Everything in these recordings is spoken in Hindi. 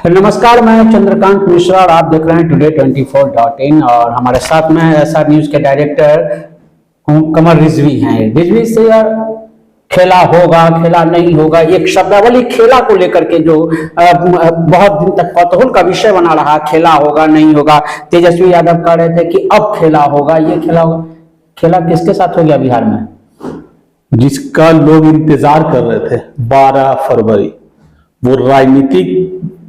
नमस्कार, मैं चंद्रकांत मिश्रा और आप देख रहे हैं टुडे 24.in। और हमारे साथ में एसआर न्यूज के डायरेक्टर कमर रिजवी हैं। रिजवी से यार खेला होगा खेला नहीं होगा, एक शब्दावली खेला को लेकर के जो बहुत दिन तक कौतूहल का विषय बना रहा, खेला होगा नहीं होगा। तेजस्वी यादव कह रहे थे कि अब खेला होगा, ये खेला होगा। खेला किसके साथ हो गया बिहार में? जिसका लोग इंतजार कर रहे थे 12 फरवरी, वो राजनीतिक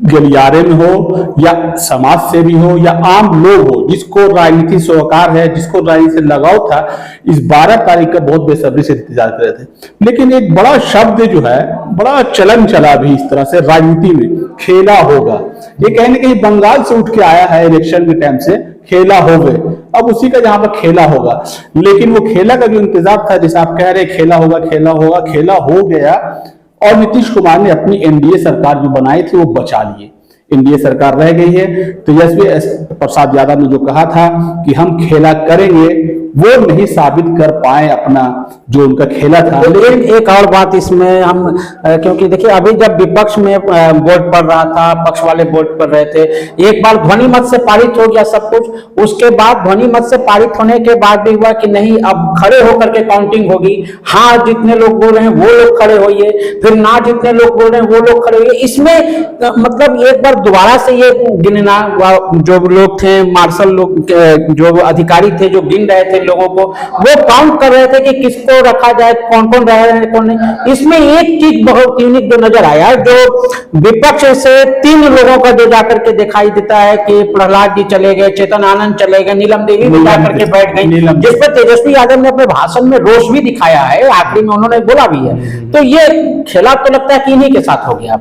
गलियारे में हो या समाज सेवी हो या आम लोग हो, जिसको राजनीति से वकार है, जिसको राजनीति से लगाव था, इस 12 तारीख का बहुत बेसब्री से इंतजार कर रहे थे। लेकिन एक बड़ा शब्द जो है, बड़ा चलन चला भी इस तरह से राजनीति में, खेला होगा। ये कहीं ना कहीं बंगाल से उठ के आया है इलेक्शन के टाइम से, खेला हो गए, अब उसी का जहां पर खेला होगा। लेकिन वो खेला का जो इंतजार था, जैसे आप कह रहे खेला होगा खेला होगा, खेला हो गया। और नीतीश कुमार ने अपनी एनडीए सरकार जो बनाई थी वो बचा लिए, एनडीए सरकार रह गई है। तेजस्वी प्रसाद यादव ने जो कहा था कि हम खेला करेंगे, वो नहीं साबित कर पाए अपना जो उनका खेला था। लेकिन एक और बात इसमें हम, क्योंकि देखिए अभी जब विपक्ष में वोट पड़ रहा था, पक्ष वाले वोट पड़ रहे थे, एक बार ध्वनि मत से पारित हो गया सब कुछ। उसके बाद ध्वनि मत से पारित होने के बाद भी हुआ कि नहीं अब खड़े होकर के काउंटिंग होगी। हाँ जितने लोग बोल रहे हैं वो लोग खड़े होइए, फिर ना जितने लोग बोल रहे हैं वो लोग खड़े होइए। इसमें मतलब एक बार दोबारा से ये गिनना, जो लोग थे मार्शल लोग, जो अधिकारी थे जो गिन रहे थे लोगों को, वो काउंट कर रहे थे कि किसको रखा जाए, कौन कौन रह रहे हैं कौन नहीं। इसमें एक चीज बहुत यूनिक जो नजर आया, जो विपक्ष से 3 लोगों का जो जाकर के दिखाई देता है कि प्रहलाद जी चले गए, चेतन आनंद चले गए, नीलम देवी भी जाकर के बैठ गई, जिसपे तेजस्वी यादव ने अपने भाषण में रोष भी दिखाया है, आखिरी में उन्होंने बोला भी है। तो ये खेला तो लगता है कि इन्हीं के साथ हो गया।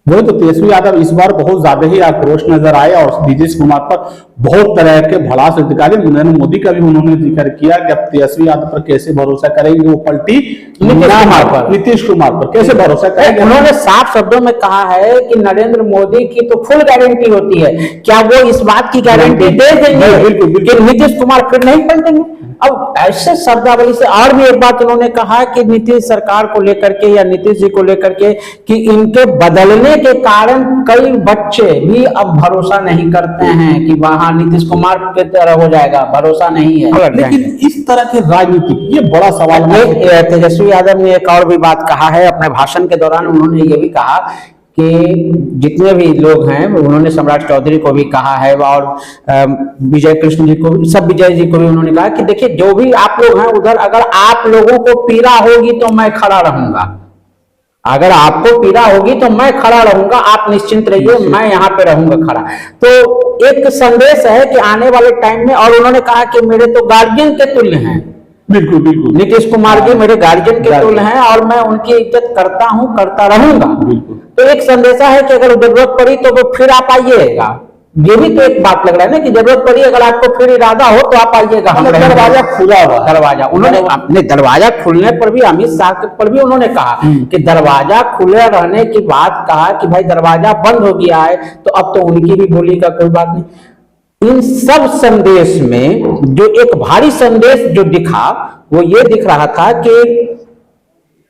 वही तो तेजस्वी यादव इस बार बहुत ज्यादा ही आक्रोश नजर आया और नीतीश कुमार पर बहुत तरह के भड़ास अधिकारी, नरेंद्र मोदी का भी उन्होंने जिक्र किया कि अब तेजस्वी यादव पर कैसे भरोसा करेंगे, वो पलटी नीतीश कुमार पर कैसे भरोसा करेंगे। उन्होंने साफ शब्दों में कहा है कि नरेंद्र मोदी की तो फुल गारंटी होती है, क्या वो इस बात की गारंटी दे देंगे कि नीतीश कुमार फिर नहीं पलटेंगे? अब ऐसे शब्दावली से और भी एक बात उन्होंने कहा कि नीतीश सरकार को लेकर के या नीतीश जी को लेकर के कि इनके बदलने के कारण कई बच्चे भी अब भरोसा नहीं करते हैं कि वहां नीतीश कुमार की तरह हो जाएगा, भरोसा नहीं है। लेकिन इस तरह के राजनीतिक ये बड़ा सवाल है। तेजस्वी यादव ने एक और भी बात कहा है अपने भाषण के दौरान, उन्होंने ये भी कहा कि जितने भी लोग हैं, उन्होंने सम्राट चौधरी को भी कहा है और विजय कृष्ण जी को, सब विजय जी को भी उन्होंने कहा कि देखिए जो भी आप लोग हैं उधर, अगर आप लोगों को पीड़ा होगी तो मैं खड़ा रहूंगा, अगर आपको पीड़ा होगी तो मैं खड़ा रहूंगा, आप निश्चिंत रहिए, मैं यहाँ पे रहूंगा खड़ा। तो एक संदेश है कि आने वाले टाइम में, और उन्होंने कहा कि मेरे तो गार्जियन के तुल्य हैं, बिल्कुल बिल्कुल नीतीश कुमार जी मेरे गार्जियन के तुल्य हैं और मैं उनकी इज्जत करता हूं, करता रहूंगा। तो एक संदेशा है कि अगर जरूरत पड़ी तो वो फिर आप आइएगा। ये भी तो एक बात लग रहा है ना कि जरूरत पड़ी अगर आपको फिर इरादा हो तो आप आइएगा, दरवाजा खुला हुआ, दरवाजा। उन्होंने अपने दरवाजा खुलने पर भी, अमित शाह पर भी उन्होंने कहा कि दरवाजा खुले रहने की बात कहा कि भाई दरवाजा बंद हो गया है तो अब तो उनकी भी बोली का कोई बात नहीं। इन सब संदेश में जो एक भारी संदेश जो दिखा वो ये दिख रहा था कि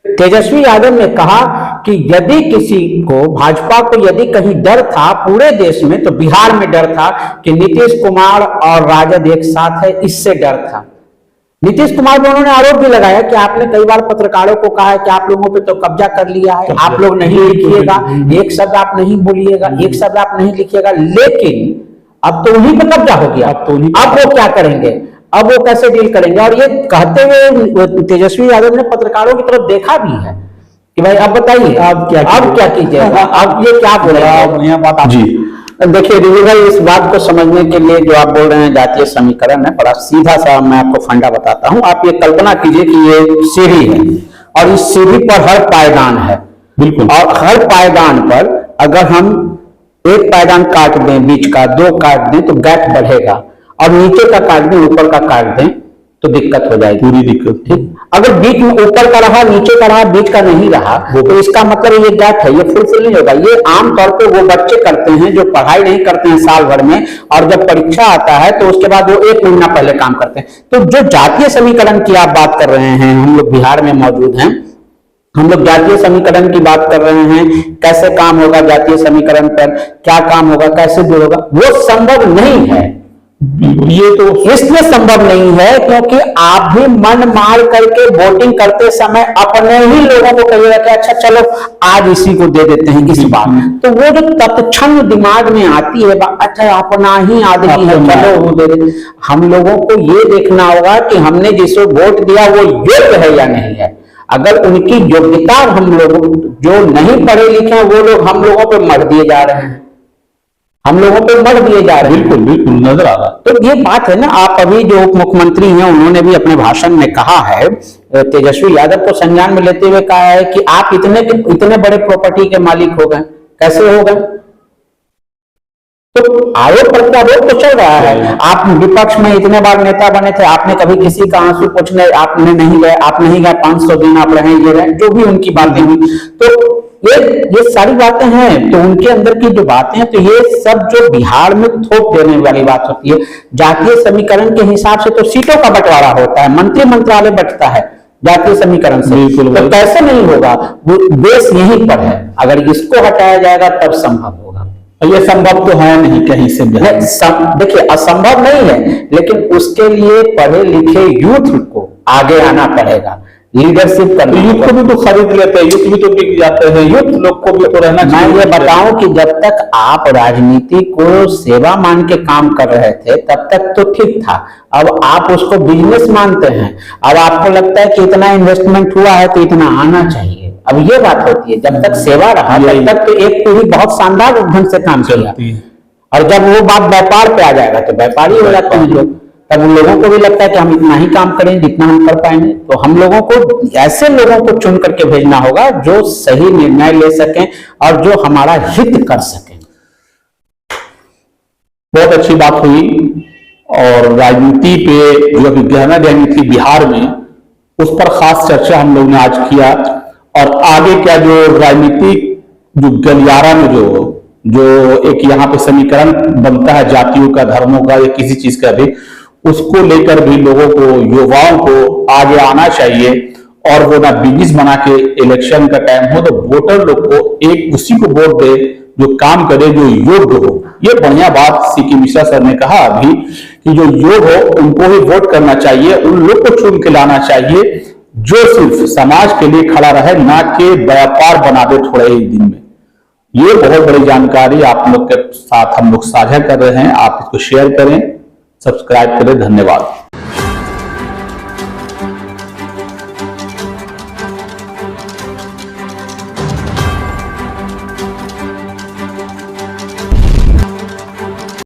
तेजस्वी यादव ने कहा कि यदि किसी को, भाजपा को यदि कहीं डर था पूरे देश में तो बिहार में डर था कि नीतीश कुमार और राजद एक साथ है, इससे डर था। नीतीश कुमार पर उन्होंने आरोप भी लगाया कि आपने कई बार पत्रकारों को कहा है कि आप लोगों पे तो कब्जा कर लिया है, आप लोग नहीं लिखिएगा, एक शब्द आप नहीं बोलिएगा, एक शब्द आप नहीं लिखिएगा। लेकिन अब तो उन्हीं पे कब्जा हो गया, अब वो क्या करेंगे, अब वो कैसे डील करेंगे? और ये कहते हुए तेजस्वी यादव ने पत्रकारों की तरफ देखा भी है कि भाई अब बताइए अब क्या कीजिएगा, अब ये क्या बोल रहा है। बढ़िया बात जी। देखिए रिजवी भाई, इस बात को समझने के लिए जो आप बोल रहे हैं जातीय समीकरण है, बड़ा सीधा सा मैं आपको फंडा बताता हूँ। आप ये कल्पना कीजिए कि ये सीढ़ी है और इस सीढ़ी पर हर पायदान है, बिल्कुल, और हर पायदान पर अगर हम एक पायदान काट दें, बीच का 2 काट दें तो गैप बढ़ेगा, और नीचे का काट दें, ऊपर का काट दें तो दिक्कत हो जाएगी, पूरी दिक्कत। ठीक, अगर बीच में ऊपर का रहा, नीचे का रहा, बीच का नहीं रहा तो इसका मतलब ये गैप है, ये फुलफिल नहीं होगा। ये आमतौर पे वो बच्चे करते हैं जो पढ़ाई नहीं करते हैं साल भर में, और जब परीक्षा आता है तो उसके बाद वो 1 महीना पहले काम करते हैं। तो जो जातीय समीकरण की आप बात कर रहे हैं, हम लोग बिहार में मौजूद हैं, हम लोग जातीय समीकरण की बात कर रहे हैं, कैसे काम होगा जातीय समीकरण पर, क्या काम होगा, कैसे दूर होगा, वो संभव नहीं है। ये तो इसलिए संभव नहीं है क्योंकि आप भी मन मार करके वोटिंग करते समय अपने ही लोगों को कहिएगा कि अच्छा चलो आज इसी को दे देते हैं इस बार, तो वो जो तत्क्षण दिमाग में आती है अच्छा अपना ही आदमी है चलो वो दे दे। हम लोगों को ये देखना होगा कि हमने जिसे वोट दिया वो योग्य है या नहीं है। अगर उनकी योग्यता हम लोग जो नहीं पढ़े लिखे हैं वो लोग हम लोगों पे मर दिए जा रहे हैं, हम लोगों पे मर दिए जा रहे हैं। बिल्कुल बिल्कुल नजर आ रहा। तो ये बात है ना, आप अभी जो उप मुख्यमंत्री हैं उन्होंने भी अपने भाषण में कहा है, तेजस्वी यादव को संज्ञान में लेते हुए कहा है कि आप इतने बड़े प्रॉपर्टी के मालिक हो गए, कैसे हो गए? तो आरोप प्रत्यारोप तो चल रहा है। आप विपक्ष में इतने बार नेता बने थे, आपने कभी किसी का आंसू पोंछने आपने नहीं गए, आप नहीं गए 500 दिन आप रहे ये रहे, जो भी उनकी बातें हुई, तो ये सारी बातें हैं। तो उनके अंदर की जो बातें हैं, तो ये सब जो बिहार में थोप देने वाली बात होती है। जातीय समीकरण के हिसाब से तो सीटों का बंटवारा होता है, मंत्री मंत्रालय बंटता है जातीय समीकरण से, तो कैसे नहीं होगा? वो देश यहीं पर है, अगर इसको हटाया जाएगा तब संभव होगा। ये संभव तो है नहीं कहीं से। देखिए असंभव नहीं है, लेकिन उसके लिए पढ़े लिखे यूथ को आगे आना पड़ेगा, लीडरशिप करनी। यूथ को भी तो खरीद लेते हैं, यूथ भी तो बिक जाते हैं, यूथ लोग को भी तो रहना चाहिए। मैं ये बताऊं कि जब तक आप राजनीति को सेवा मान के काम कर रहे थे तब तक तो ठीक था, अब आप उसको बिजनेस मानते हैं। अब आपको लगता है कि इतना इन्वेस्टमेंट हुआ है तो इतना आना चाहिए। अब ये बात होती है, जब तक सेवा रहा तब तक तो एक पीढ़ी बहुत शानदार ढंग से काम किया, और जब वो बात व्यापार पे आ जाएगा तो व्यापारी हो जाते हैं लोग। तब उन लोगों को भी लगता है कि हम इतना ही काम करें जितना हम कर पाएंगे। तो हम लोगों को ऐसे लोगों को चुन करके भेजना होगा जो सही निर्णय ले सकें और जो हमारा हित कर सकें। बहुत अच्छी बात हुई, और राजनीति पे जो विज्ञान राजनीति बिहार में उस पर खास चर्चा हम लोग ने आज किया। और आगे क्या जो राजनीतिक जो गलियारा में जो एक यहाँ पे समीकरण बनता है जातियों का, धर्मों का या किसी चीज का भी, उसको लेकर भी लोगों को, युवाओं को आगे आना चाहिए। और वो ना बिजनेस बना के इलेक्शन का टाइम हो तो वोटर लोग को एक उसी को वोट दे जो काम करे, जो योग्य हो। ये बढ़िया बात सीके मिश्रा सर ने कहा अभी कि जो योग्य हो उनको ही वोट करना चाहिए, उन लोग को चुन के लाना चाहिए जो सिर्फ समाज के लिए खड़ा रहे, ना कि व्यापार बना दे थोड़े ही दिन में। ये बहुत बड़ी जानकारी आप लोग के साथ हम लोग साझा कर रहे हैं। आप इसको शेयर करें, सब्सक्राइब करें। धन्यवाद।